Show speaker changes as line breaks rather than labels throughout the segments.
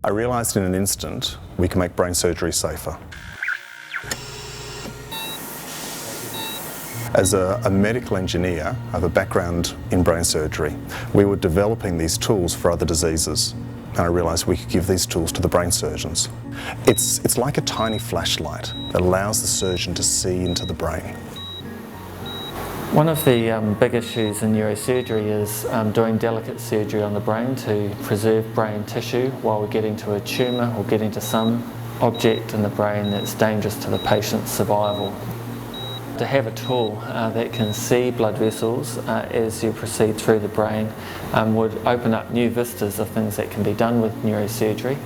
I realised in an instant we can make brain surgery safer. As a medical engineer, I have a background in brain surgery. We were developing these tools for other diseases, and I realised we could give these tools to the brain surgeons. It's like a tiny flashlight that allows the surgeon to see into the brain.
One of the big issues in neurosurgery is doing delicate surgery on the brain to preserve brain tissue while we're getting to a tumour or getting to some object in the brain that's dangerous to the patient's survival. To have a tool that can see blood vessels as you proceed through the brain would open up new vistas of things that can be done with neurosurgery,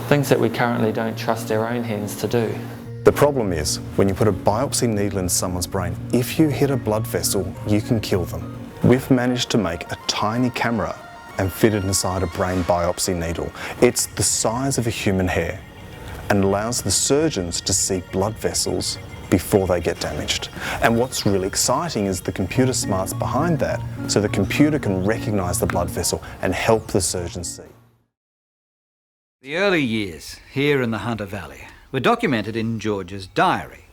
things that we currently don't trust our own hands to do.
The problem is, when you put a biopsy needle in someone's brain, if you hit a blood vessel, you can kill them. We've managed to make a tiny camera and fit it inside a brain biopsy needle. It's the size of a human hair and allows the surgeons to see blood vessels before they get damaged. And what's really exciting is the computer smarts behind that, so the computer can recognise the blood vessel and help the surgeon see.
The early years here in the Hunter Valley were documented in George's diary,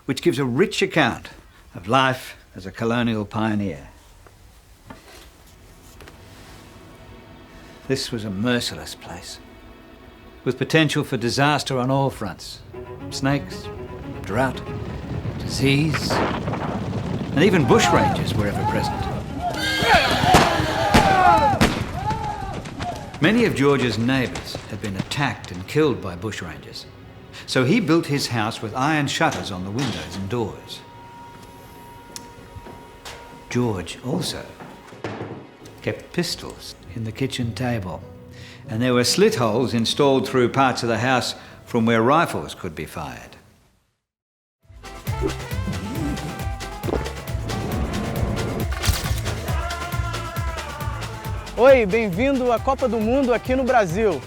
which gives a rich account of life as a colonial pioneer. This was a merciless place, with potential for disaster on all fronts. Snakes, drought, disease, and even bushrangers were ever present. Many of George's neighbours had been attacked and killed by bushrangers, so he built his house with iron shutters on the windows and doors. George also kept pistols in the kitchen table, and there were slit holes installed through parts of the house from where rifles could be fired.
Oi, bem-vindo à Copa do Mundo aqui no Brasil.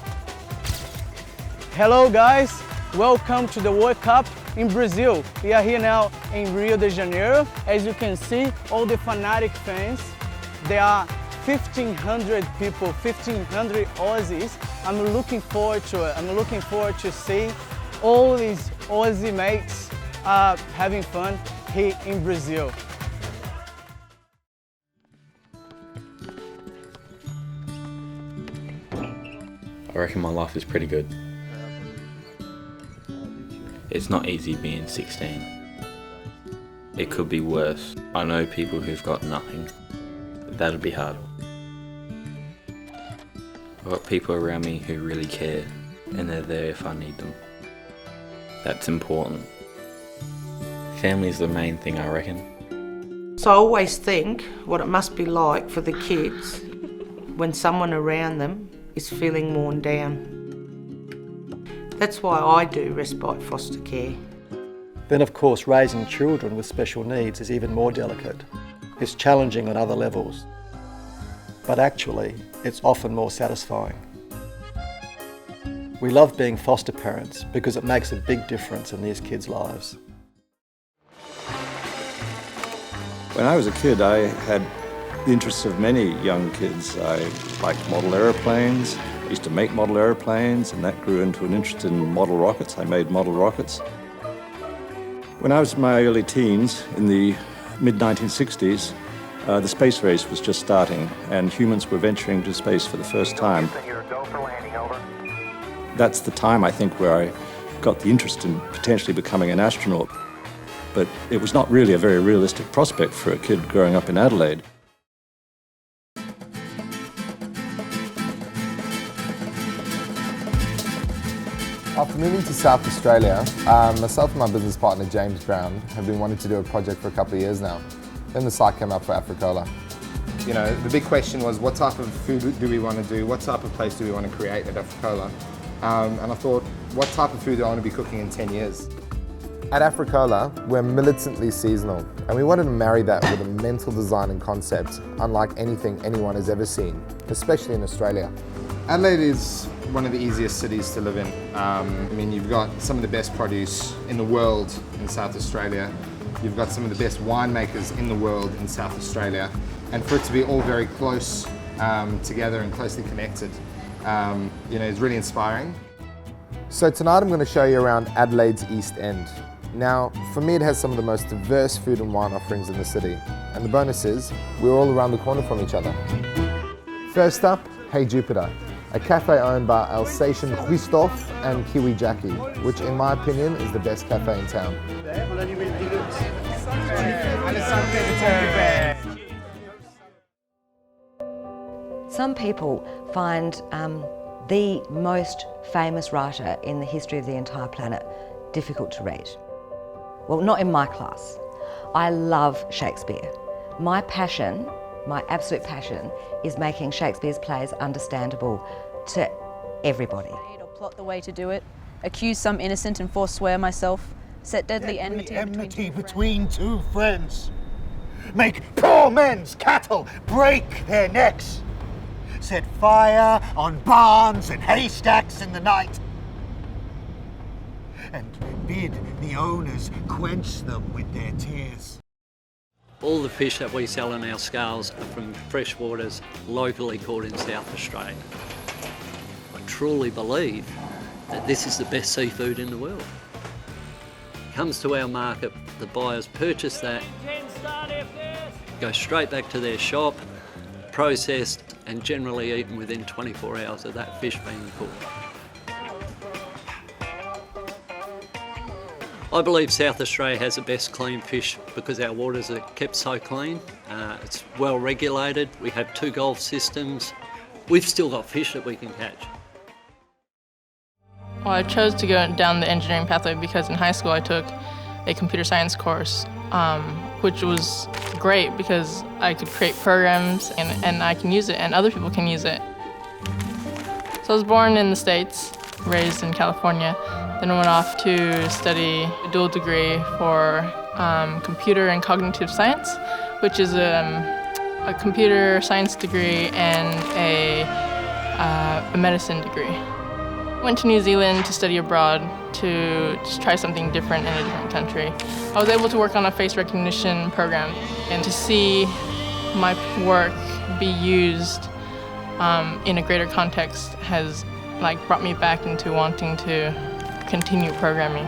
Hello guys, welcome to the World Cup in Brazil. We are here now in Rio de Janeiro. As you can see, all the fanatic fans. There are 1,500 people, 1,500 Aussies. I'm looking forward to it. I'm looking forward to see all these Aussie mates having fun here in Brazil.
I reckon my life is pretty good. It's not easy being 16. It could be worse. I know people who've got nothing. That'd be hard. I've got people around me who really care, and they're there if I need them. That's important. Family's the main thing, I reckon.
So I always think what it must be like for the kids when someone around them is feeling worn down. That's why I do respite foster care.
Then of course raising children with special needs is even more delicate. It's challenging on other levels, but actually it's often more satisfying. We love being foster parents because it makes a big difference in these kids' lives.
When I was a kid, I had the interests of many young kids. I liked model aeroplanes. I used to make model aeroplanes, and that grew into an interest in model rockets. I made model rockets. When I was in my early teens, in the mid-1960s, the space race was just starting, and humans were venturing to space for the first time. That's the time, I think, where I got the interest in potentially becoming an astronaut. But it was not really a very realistic prospect for a kid growing up in Adelaide.
After moving to South Australia, myself and my business partner James Brown have been wanting to do a project for a couple of years now. Then the site came up for Africola.
You know, the big question was, what type of food do we want to do? What type of place do we want to create at Africola? And I thought, what type of food do I want to be cooking in 10 years?
At Africola, we're militantly seasonal, and we wanted to marry that with a mental design and concept unlike anything anyone has ever seen, especially in Australia.
Adelaide is one of the easiest cities to live in. I mean, you've got some of the best produce in the world in South Australia. You've got some of the best winemakers in the world in South Australia. And for it to be all very close together and closely connected, is really inspiring.
So tonight I'm going to show you around Adelaide's East End. Now, for me it has some of the most diverse food and wine offerings in the city. And the bonus is, we're all around the corner from each other. First up, Hey Jupiter, a cafe owned by Alsatian Christophe and Kiwi Jackie, which in my opinion is the best cafe in town.
Some people find the most famous writer in the history of the entire planet difficult to read. Well, not in my class. I love Shakespeare. My passion, my absolute passion, is making Shakespeare's plays understandable to everybody.
Or plot the way to do it, accuse some innocent and forswear myself, set deadly enmity
between two friends, make poor men's cattle break their necks, set fire on barns and haystacks in the night, and bid the owners quench them with their tears.
All the fish that we sell in our scales are from freshwaters locally caught in South Australia. I truly believe that this is the best seafood in the world. Comes to our market, the buyers purchase that, go straight back to their shop, processed and generally eaten within 24 hours of that fish being cooked. I believe South Australia has the best clean fish because our waters are kept so clean. It's well regulated, we have 2 Gulf systems. We've still got fish that we can catch.
Well, I chose to go down the engineering pathway because in high school I took a computer science course, which was great because I could create programs and I can use it and other people can use it. So I was born in the States, raised in California, then went off to study a dual degree for computer and cognitive science, which is a computer science degree and a medicine degree. Went to New Zealand to study abroad to just try something different in a different country. I was able to work on a face recognition program and to see my work be used in a greater context has brought me back into wanting to continue programming.